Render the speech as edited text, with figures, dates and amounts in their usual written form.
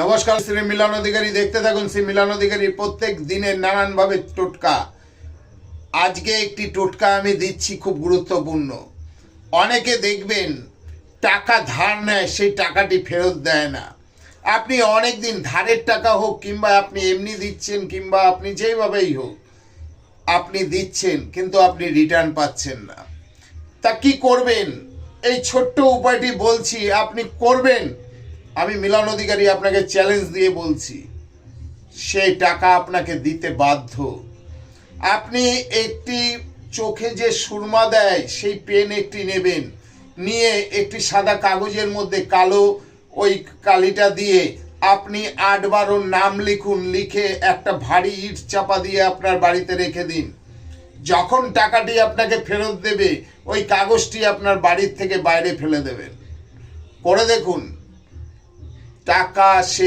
নমস্কার, শ্রী মিলন অধিকারী। দেখতে থাকুন শ্রী মিলন অধিকারীর প্রত্যেক দিনের নানানভাবে টোটকা। আজকে একটি টোটকা আমি দিচ্ছি, খুব গুরুত্বপূর্ণ। অনেকে দেখবেন টাকা ধার নেয়, সেই টাকাটি ফেরত দেয় না। আপনি অনেক দিন ধারের টাকা হোক কিংবা আপনি এমনি দিচ্ছেন কিংবা আপনি যেইভাবেই হোক আপনি দিচ্ছেন, কিন্তু আপনি রিটার্ন পাচ্ছেন না। তা কি করবেন? এই ছোট্ট উপায়টি বলছি, আপনি করবেন। আমি মিলন অধিকারী আপনাকে চ্যালেঞ্জ দিয়ে বলছি, সেই টাকা আপনাকে দিতে বাধ্য। আপনি একটি চোখে যে সুরমা দেয় সেই পেন একটি নেবেন, নিয়ে একটি সাদা কাগজের মধ্যে কালো ওই কালিটা দিয়ে আপনি 8-12 নাম লিখুন। লিখে একটা ভারী ইট চাপা দিয়ে আপনার বাড়িতে রেখে দিন। যখন টাকাটি আপনাকে ফেরত দেবে, ওই কাগজটি আপনার বাড়ির থেকে বাইরে ফেলে দেবেন। করে দেখুন, টাকা সে